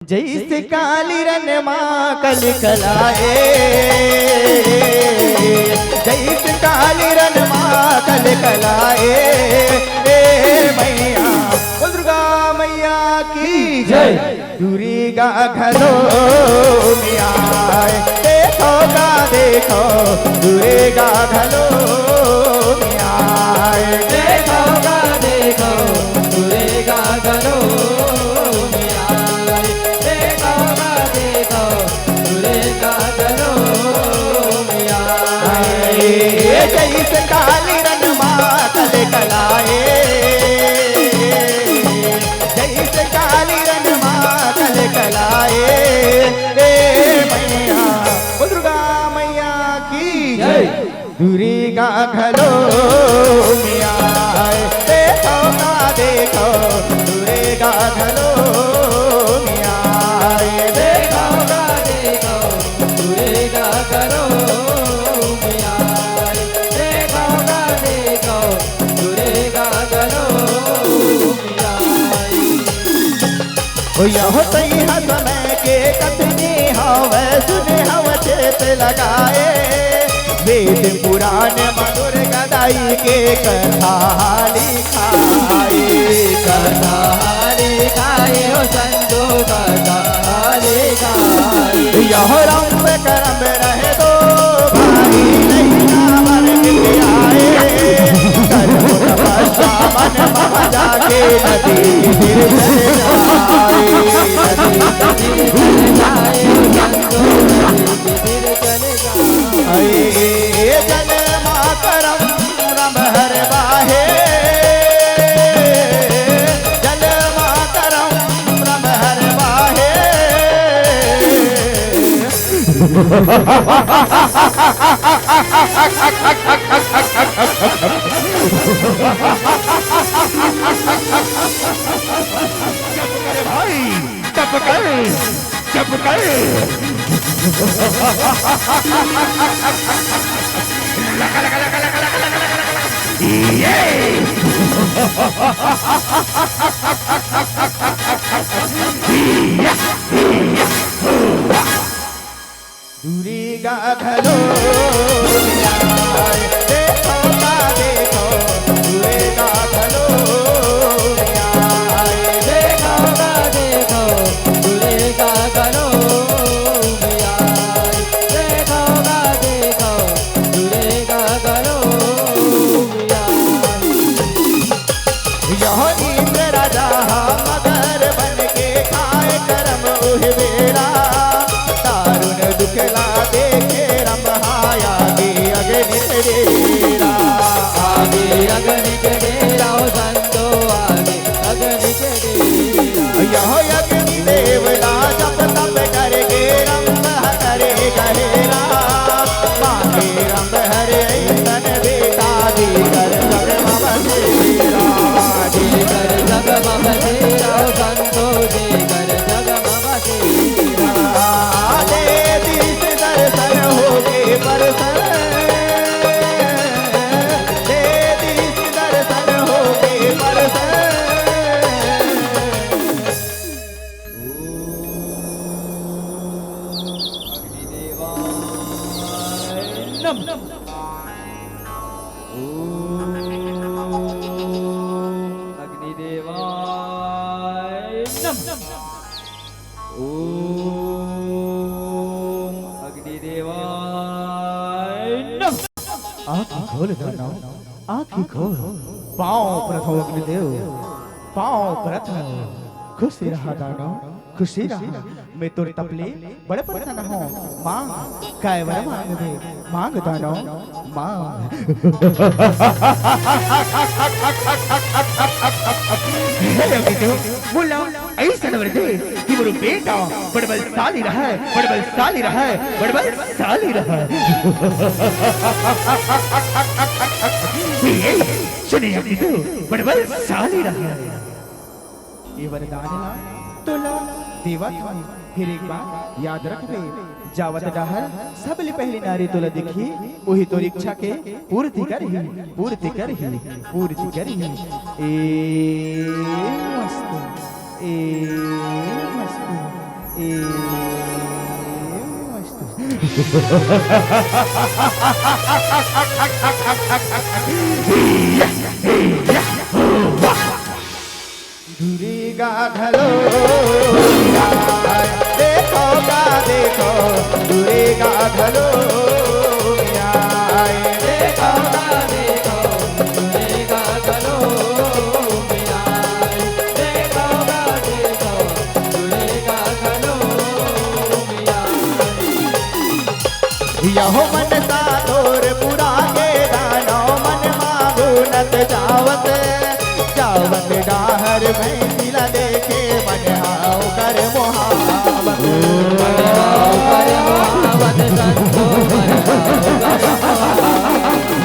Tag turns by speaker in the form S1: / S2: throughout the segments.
S1: जैसे काली रन माँ कल कलाए, जैसे काली रन माँ कल कलाए, मैया दुर्गा मैया की जय। दुर्गा घरों में आए, देखो का देखो दुर्गा घरों में आए, देखो का देखो दुर्गा घरों में आए, देखो का देखो दुर्गा घरों में आए। जैसे काली रन माँ कल कलाए, जैसे काली रन माँ कल कलाए, मैया दुर्गा मैया की जय। दुर्गा घरों में आए, देखो ना देखो दुर्गा घरों में आए, देखो ना देखो दुर्गा घरों में आए, देखो ना देखो दुर्गा घरों में आए। यह तई समय के कतनी हवे सुने हव चेत लगाए, वेद पुराण मधुर गदाई के कथा लिखाए, कथा लिखाए हो संतो कथा लिखाए। यह रंग करम रहे दो भाई नहीं नामर मिल आए, कर्म तपस्या मन महा जाके नदी फिर चले जाए, नदी फिर जाए संतो फिर चले जाए। जल मातरम रम हर बाहे, जल मातरम रम हर बाहे। भाई चप कर, चप कर। लगा लगा लगा लगा लगा लगा लगा ये दुर्गा घरों में आए, देखो ना देखो दुर्गा घरों में आए, देखो ना देखो दुर्गा घरों में आए, देखो ना देखो दुर्गा घरों में आए। यह इंद्र राजा मगर बन के खाए करम उह बेरा, दारुण दुखला देखे रमहाया गे अग्नि के डेरा, आगे अग्नि के डेरा संतो आगे अग्नि के डेरा। यह अग्नि देवला जप तप करके रंभ करे गहेरा, मांगे रंभ हरे तन बेटा दी कर जग मम तेरा, दी कर जग मम तेरा संतो दे कर जग मम तेरा। दे दिस दर्शन होगे परसन, दे दिस दर्शन होगे परसन। अग्निदेवाय नमः। ओम अग्निदेवाय नमः। आँखें खोल दानव, आँखें खोल। पाँव प्रथम अग्निदेव, पाँव प्रथम। खुशी रहा दानव, खुशी रहा। मैं तोरे तपले बड़े प्रसन्न हूँ। मांग काय वर मांग दे, मांग दानव मांग। बोला ऐसा नवर दे कि मोर बेटा बड़बलशाली रहा, बड़बलशाली रहा, बड़बलशाली रहा। सुनिए अग्निदेव बड़बलशाली रहा। ये वरदान तोला देवा था, फिर एक बात याद रखबे, जावत डहर सबले पहली नारी तोला दिखी, वही तोर इच्छा के पूर्ति करही, पूर्ति करही, पूर्ति करही। ए मस्त, ए मस्त। ए मस्त दूरेगा घलो देखो गा देखो दूरेगा घलो देखो गा देखो दूरेगा घलो देखो गा देखो दूरेगा घलो यहो मन सा तोर पुरा के दानो मन मागुनत जावत जावत डाहर में दिला देखे मन हाव कर मोहावत संतो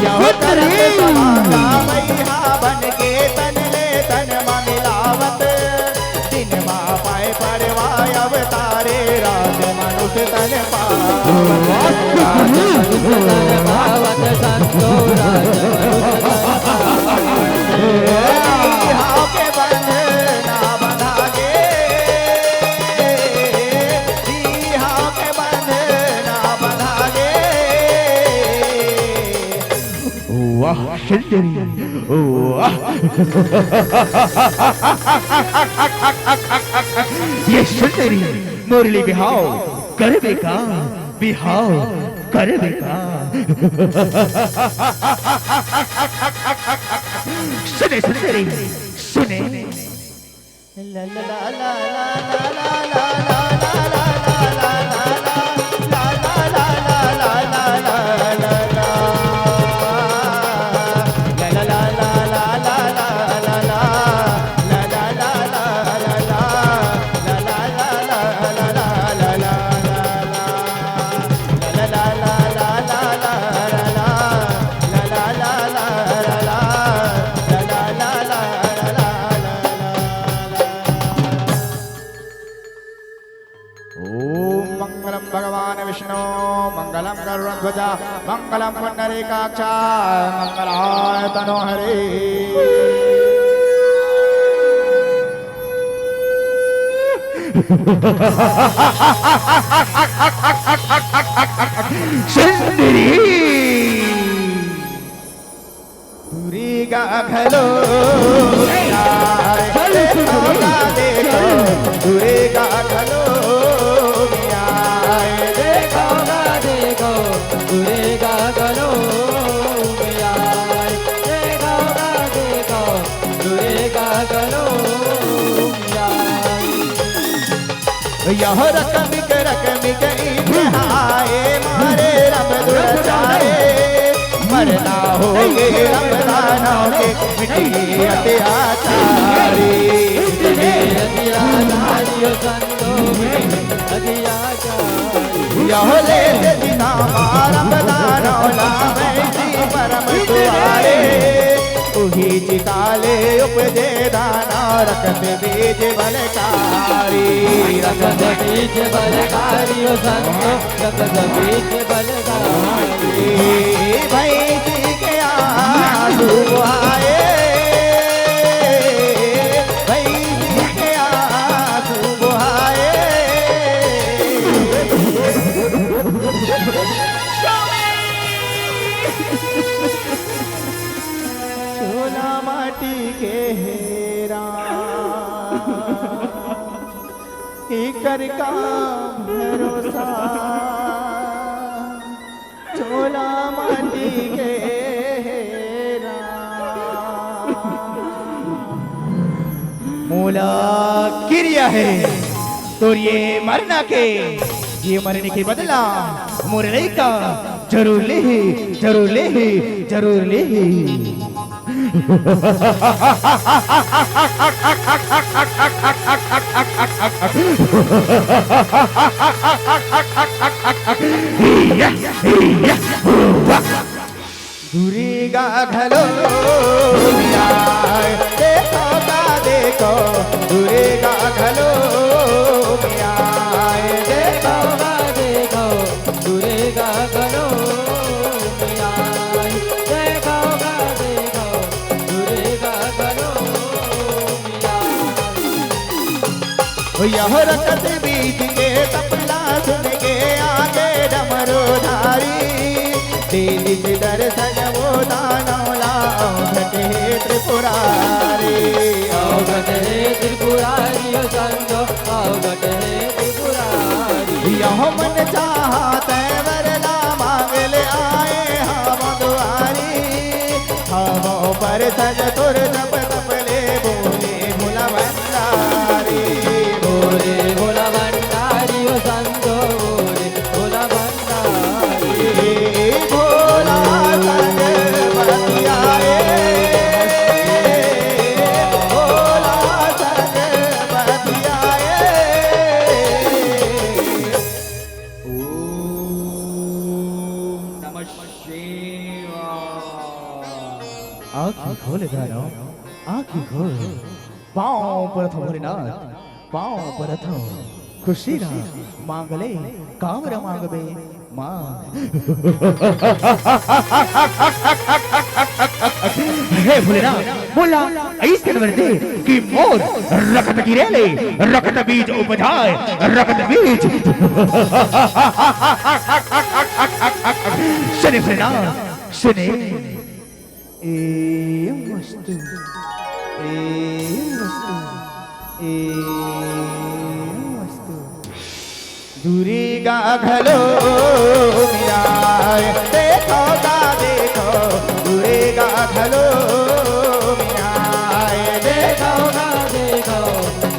S1: यहो करत समागा मैहा बन के तन ले तन मा मिलावत दिन मा पाए परवाय अवतारे राज मनुष्य तन पावत संतो राज के बंध ना बंधागे के बंध ना बंधागे वाह सुंदरी वाह ये सुंदरी मुरली बिहाव कर बेका बिहाव कर बेका सुने सुंदरी सुने ला ला ला ला ला ला ला मंगलम गरुड़ध्वजा मंगलम पुंडरीकाक्षा मंगलाय तनो हरे सुंदरी दूरेगा घलो दूरेगा घलो दूरेगा गलो दूरेगा गलो यह रकमिक हाय मारे रब दुर्जाए मरना हो गे रमदानों के मिट्टी अत्याचारी यह ले दिना रमदानों लामे परम दुआरे उही चिताले उपजे दाना रखत बीज बलकारी रखत बीज बलकारी ओ संतो रखत बीज बलकारी भाई जी के आंसू बहाए भाई जी के आंसू बहाए चोला माटी के हेरा कर का भरोसा चोला माटी के हेरा मोला क्रिया है तो ये मरना के ये मरने के बदला मुरली का जरूर ले जरूर ले जरूर ले दूरेगा घलो देखो का देखो दूरेगा घलो देखो का देखो दूरेगा घलो देखो का देखो दूरेगा घलो यह रखत बीज के खोल दानो आँखी खोल पाँव पर थो भोलेनाथ पाँव पर थो खुशी ना मांगले कामर मांगबे मां हे भोलेनाथ बोला ऐसे नवरते कि मोर रखत गिरेले रखत बीज उपजाए रखत बीज सुने भोलेनाथ सुने ए वस्तु दूरी गा घलो मिराय देखो गा देखो दूरी गा घलो मिराय देखो गा देखो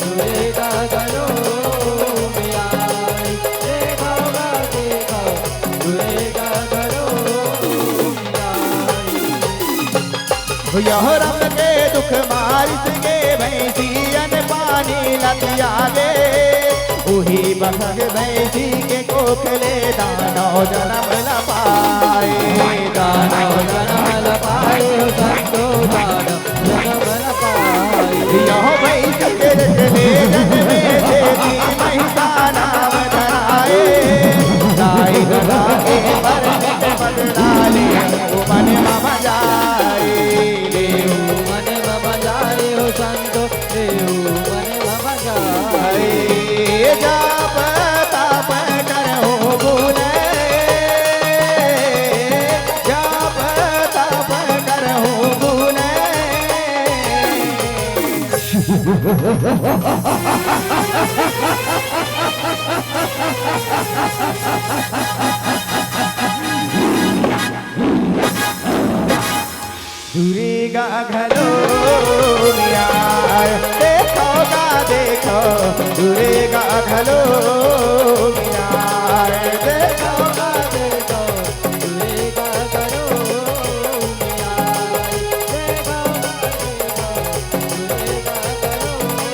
S1: दूरी गा घलो मिराय देखो गा देखो दूरी गा घलो मिराय यह रब के दुख मारिस के भैंसियन पानी लतिया गे उही बहग भैंसी के कोखले दानो जन्म ल पाए दानो जन्म ल पाए संतो दानो जन्म ल पाए यह भैंस के रचले जन्मे देवी महिषा नाम धराए दाई गला के परमित बदला ले मन मम जाए मन मम जाए हो संतो मन मम जाए जाप ताप करो बोले जाप ताप करो बोले दूरी गा घलो मियार देखो गा देखो दूरी गा घलो मियार देखो गा देखो दूरी गा घलो मियार देखो गा देखो दूरी गा घलो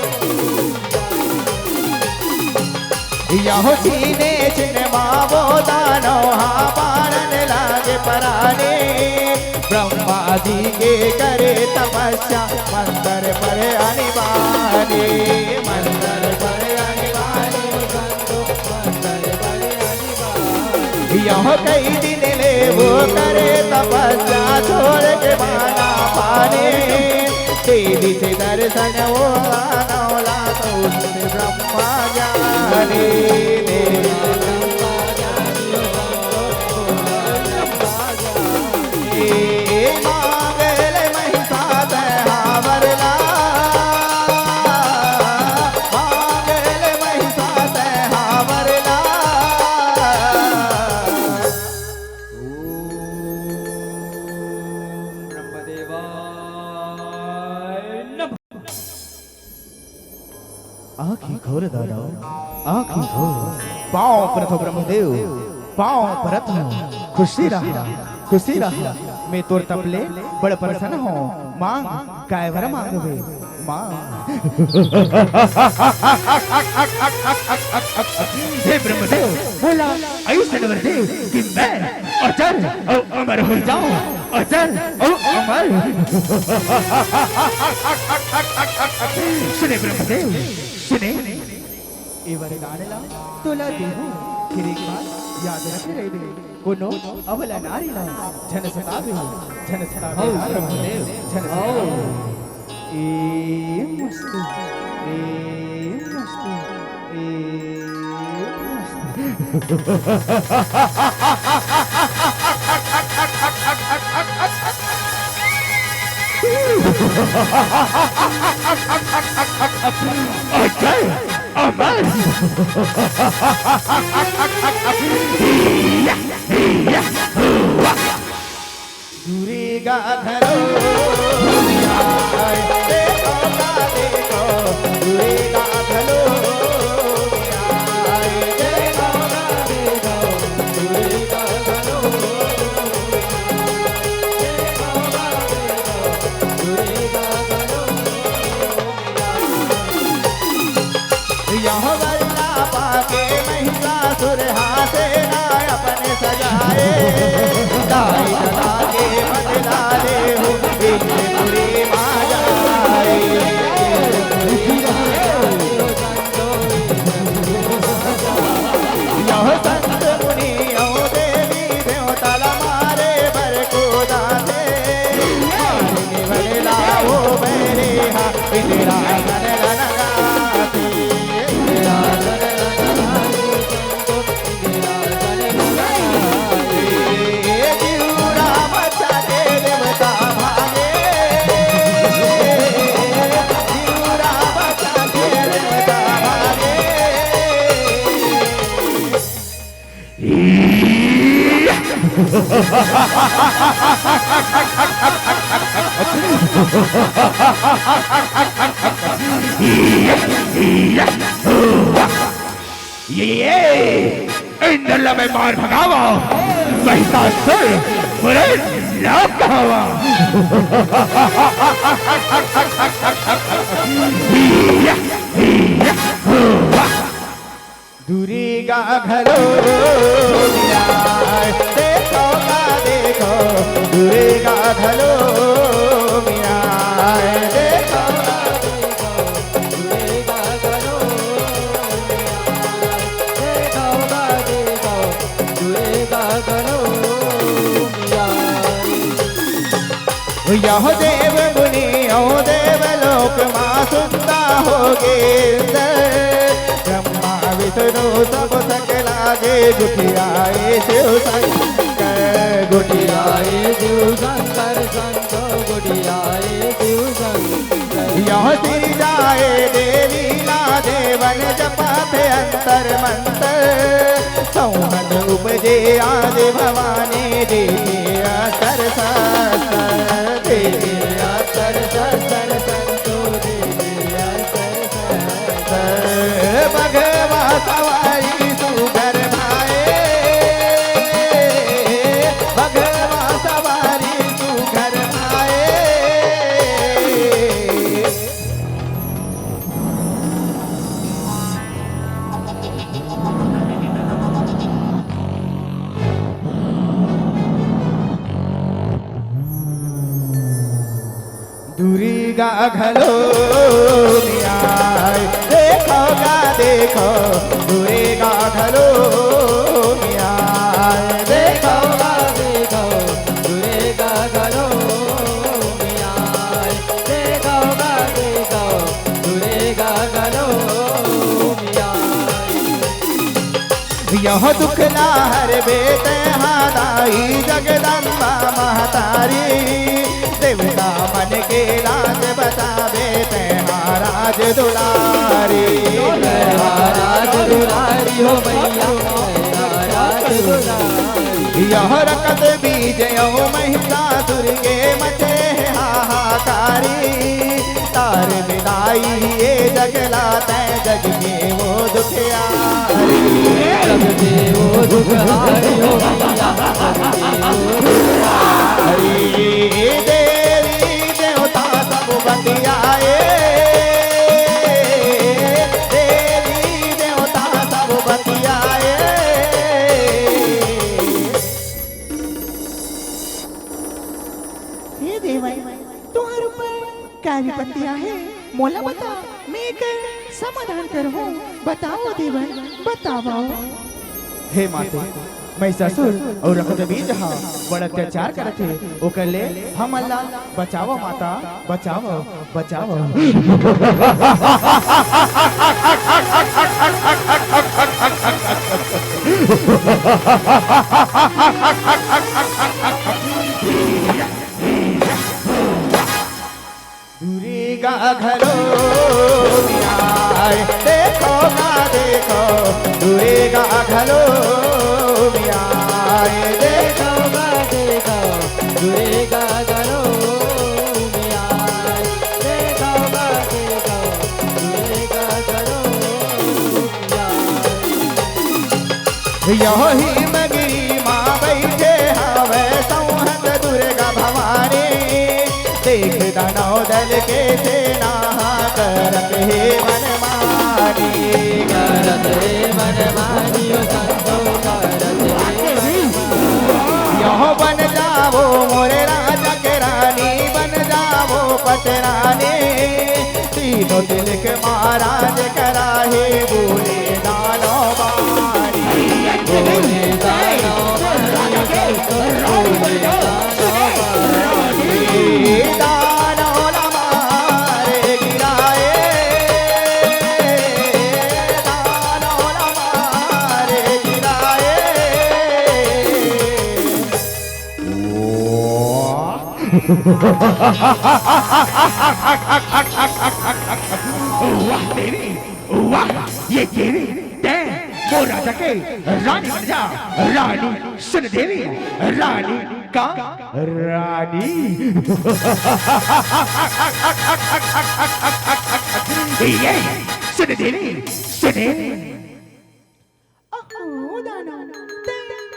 S1: यहो सीने चिन्मावो दानो हा पारन लागे पराने ब्रह्मा जी के करे तपस्या मंदिर पर अनिवार्य मंदिर पर अनिवार्य मंदिर पर अनिवार्य यह कई दिन ले वो करे तपस्या छोड़ के माना पाने तेरी से दर्शन वो नौला तो ब्रह्मा जाने आँखी खोल दादा आँखी खोल पाँव पर थो ब्रह्मदेव पाँव पर थो खुशी रहा मैं तोर तपले बड़ प्रसन्न हो मांग काय वर मांगवे मांग हे ब्रह्मदेव बोला ऐसे नवरदेव कि मैं अचल और अमर हो जाऊं अचल और अमर सुने ब्रह्मदेव सुने ए वरदानला तोला देहु फिर एक बार याद रखे रहे कोनो अवला नारी ना जन सतावे ब्रह्मदेव जन ए मस्तु अजय अमर दूरी गा घलो देखो गा देखो दूरी गा घलो देखो गा देखो दूरी गा घलो देखो गा देखो दूरी गा घलो यह वरना पाके महिषासुर हाथे ना अपने सजाए दाई दला के बदला ले हो
S2: ये इंद्र में मार भगावा महिषासुर बुरे लाभ कहावा।
S1: दुर्गा घरो मिया देखो का देखो दुर्गा घरो मिया देखो का देखो दुर्गा घरो देखो का देखो दुर्गा घरो मिया। यह देव मुनि ओ देव लोक माँ सुनता होगे विष्णु सब सकलागे गुठियाए शिव शंकर गुठियाए शिव शंकर संतो गुठियाए शिव शंकर। यह श्री जाए देवी ना देवन जपत अंतर मंतर सौहन उपजे आदि भवानी देवी असर सर देवी असर सर संतो देवी असर सर भगवा सवारी सुगर भाए भगवा सवारी सुगर भाए। दुर्गा घलो मिया देखो गा देखो दुर्गा घलो मिया देखो गा देखो दुर्गा घलो मिया देखो गा देखो दुर्गा घलो मिया। यह दुख ना हर बेत हादाई जगदम्बा महतारी देवता मन के लाज बतावे महाराज दुलारी महाराज दुलारी हो मैया महाराज दुलारी। यह रकत बीज ओ महिषासुर के मचे हाहाकारी तार विदाई ये जगलाते जग के वो दुखियारी जग के वो दुखहारी हो मैया हरी देवी देवता सब बतियाए देवी देवता सब बतियाए। हे देवाई तुम्हारे ऊपर क्या विपत्तियां है मोला बता मैं एक समाधान करूं बताओ देवन बताओ। हे माते महिषासुर और रकत बीज हा बड़ा अत्याचार करते ओकर ले हम अल्लाह बचाओ माता बचाओ बचाओ। दुर्गा घरो मिया देखो ना देखो दुर्गा घरो मिया देखो ना देखो दुर्गा घरो मिया देखो ना देखो दुर्गा घरो मिया। यह ही मगिरी माँ बैठे हवे संहत दुर्गा भवानी देख दानव दल के सेना करत हे मनमानी करत हे मनमानी संतो करत हे यह बन जावो मोरे राजा के रानी बन जावो पटरानी तीनों तिलक महाराज कराहे बोले दानव बानी बोले दानव
S2: वाह देवी वाह ये देवी वो राजा के रानी बन जा। रानी सुन देवी, रानी का रानी। ये सुन देवी, सुने।
S1: अहो दाना ते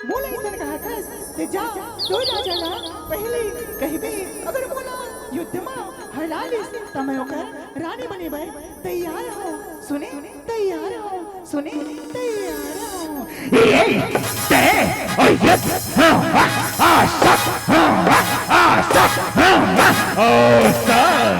S1: मोला ऐसा कहा था ते जा दो राजा ला पहले कहबे अगर मोला युद्ध में हरा ले तमे ओकर रानी बने भाई तैयार हो। सुने तैयार हो, सुने तैयार हो।
S2: ये ते ओ युद्ध आशा ओ सर।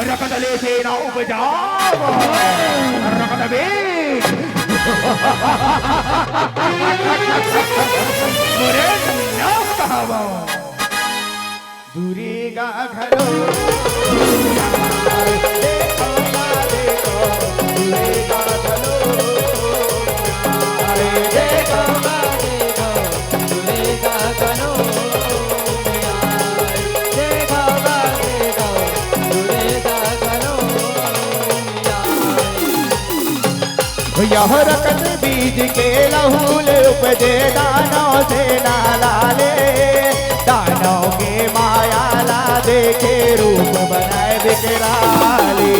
S2: रकदले से ना उपजाओ रकदबे मुरे ना कहावा।
S1: दूरी का घरो देखो ना देखो दूरी का घरो देखो ना देखो दूरी का घरो देखो ना देखो दूरी का घरो। यह रकत बीज के लहूल उपजे दानों से नाला ले दानों के माया ला देखे रूप बनाए बिकराली।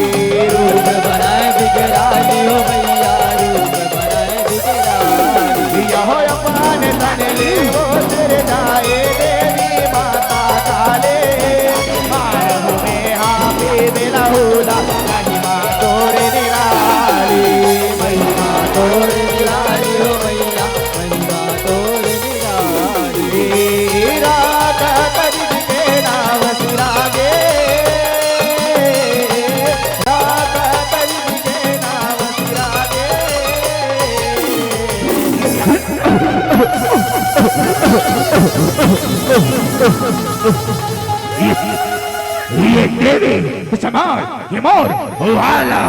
S1: रूप बनाए बिकराली हो भैया रूप बनाए बिकराली। यह अपन तन ले गोत्र जाए देवी माता काले मारव में हाफी बिलहुला महिमा तोरे निराली। महिमा तोरे निराली हो भैया महिमा तोरे निराली। रात करीब के नाम सिरागे रात करीब के नाम सिरागे।
S2: ये देवी समाज ये मोर वाला।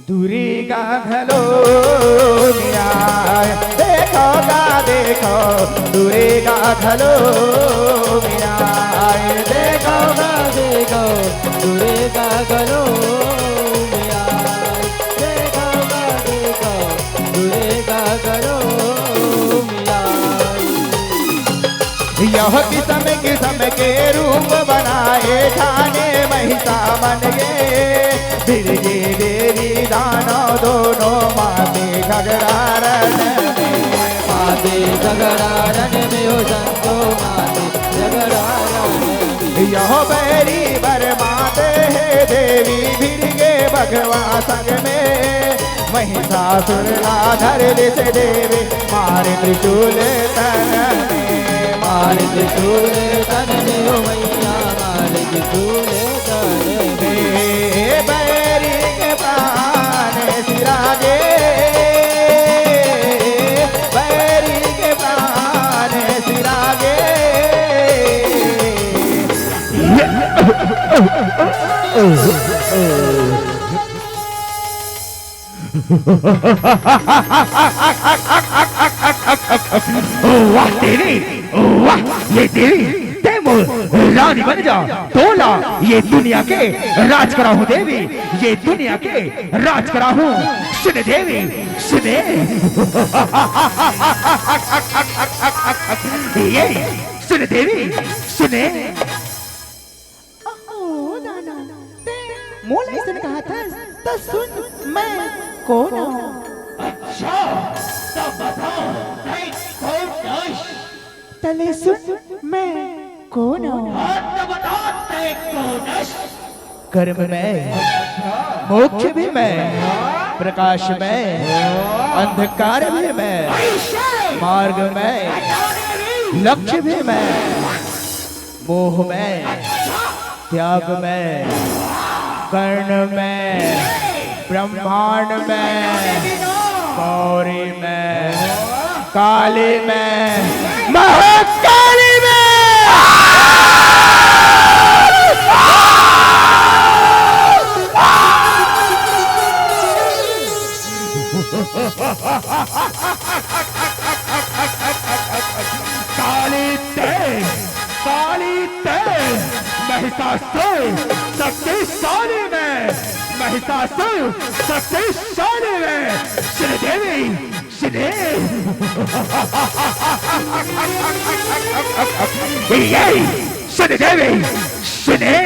S1: दूरी का घलो न्याय देखो का देखो दूरी का घलो न्याय देखो का देखो दूरी का घलो न्याय देखो का देखो दूरी का घलो न्याय। यह किस्म के रूप बनाए खाने महिषा मन गे बिरजे देवी दानव दोनों माते झगड़ारन में माते झगड़ारन में हो संतो माते झगड़ारन में। यह बैरी बरमाते है देवी बिरगे भगवा संग में महिषासुर लाधर दिस देवी मारे त्रिशूल तन में मारे त्रिशूल तन में हो मैया मारे त्रिशूल तन में। बैरी के प्राण सिरागे बैरी के प्राण सिरागे।
S2: वाह तेरी वाह ये तेरी रानी बन जा तोला ये दुनिया के राज करा हूँ देवी ये दुनिया के राज करा हूँ। सुने देवी सुने ये सुने देवी सुने।
S1: मोला इसने कहा था तो सुन मैं कौन हूँ।
S2: अच्छा तब
S1: पहले सुन मैं कौन हूँ। कर्म में, मोक्ष भी मैं, प्रकाश में, अंधकार भी मैं, मार्ग में, लक्ष्य भी मैं, मोह में, त्याग में, कर्ण में, ब्रह्मांड में, गौरी में, काली में, महाकाली में।
S2: काली तेज महिषासुर शक्तिशाली में, महिषासुर शक्तिशाली में, श्रीदेवी श्रीदेवी सुने।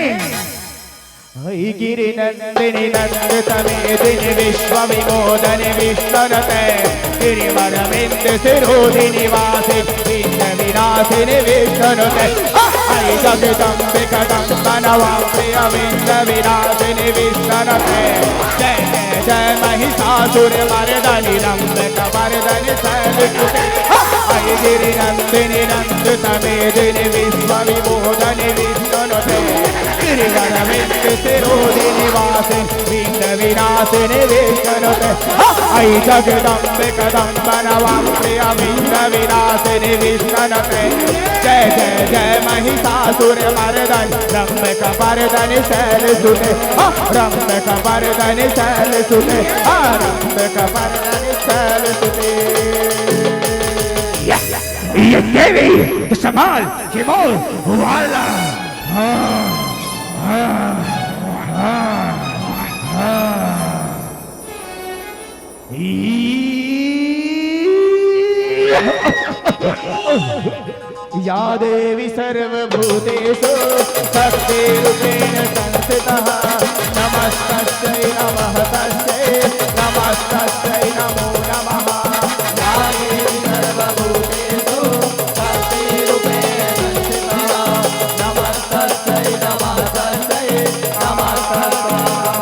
S1: गिरि नंदिनी नंदित मेदिनी विश्व विनोदनि विष्णुरते गिरिवरविंद शिरोधि निवासि विघ्न विनाशिनि विष्णुरते ऐ जगदम्बे कदम्ब नवाम्प्रिय विघ्न विनाशिनि विष्णुरते जय जय जय महिषासुर मर्दनि रम्भक मर्दनि शैलसुते ऐ गिरि नंदिनी नंदित मेदिनी विश्व विनोदनि विष्णुरते गिरिवरविंद शिरोधि निवासि विघ्न विनाशिनि विष्णुरते ऐ जगदम्बे कदम्ब नवाम्प्रिय विघ्न विनाशिनि विष्णुरते जय जय जय महिषासुर मर्दनि रम्भक मर्दनि शैलसुते रम्भक मर्दनि शैलसुते रम्भक मर्दनि शैलसुते।
S2: ये देवी संभाल हिमोल वाला
S1: या देवी सर्वभूतेषु शक्तिरूपेण संस्थिता नमस्तस्यै नमः तस्यै नमस्तस्यै नमो नमः। या देवी सर्वभूतेषु शक्तिरूपेण संस्थिता नमस्तस्यै नमः तस्यै नमस्तस्यै नमो नमः।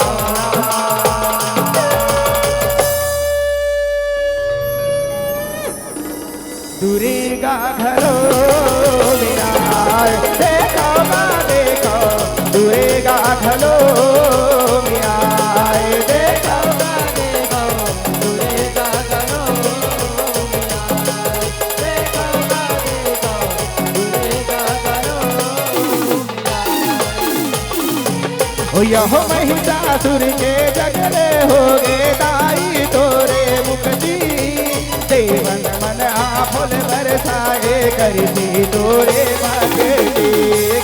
S1: दुर्गा घरो देखो देखो दुर्गा घलो मिया देखो देखो दुर्गा घलो देखो देखो दुर्गा घलो ओ यहो महिषासुर के जगले हो गे दाई तोरे मुखजी देवन मन आफुल बरसाए करती तोरे भक्ति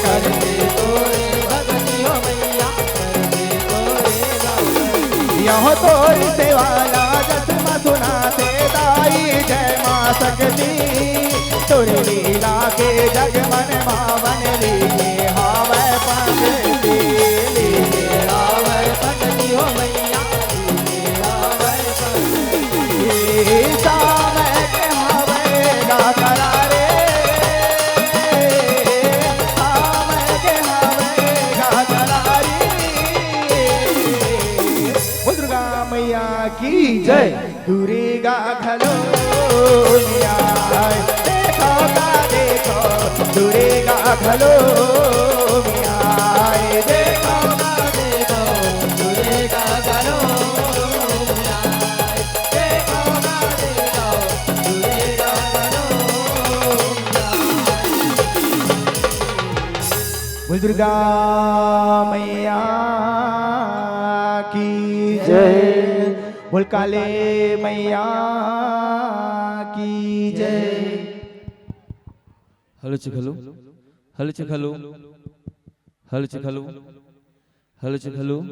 S1: करती तोरे भक्ति हो मैया करती तोरे भक्ति। यह तोरी सेवाला जसमा सुनाते दाई जय माँ शक्ति तोरी लीला के जग मन भावन लीजे हावै भक्ति लीजे हावै भक्ति हो मैया लीजे हावै भक्ति। सामय के हावै गा करारे सामय के हावै गा करारी। दुर्गा मैया की जय। दुर्गा घलो मिया देखो का देखो दुर्गा घलो मिया देखो का देखो दुर्गा घलो मिया देखो का देखो दुर्गा घलो मिया। दुर्गा मैया की जय। बोल काले मैया की जय।
S3: हल चिखलो हल चिखलो हल चिखलो हल चिखलो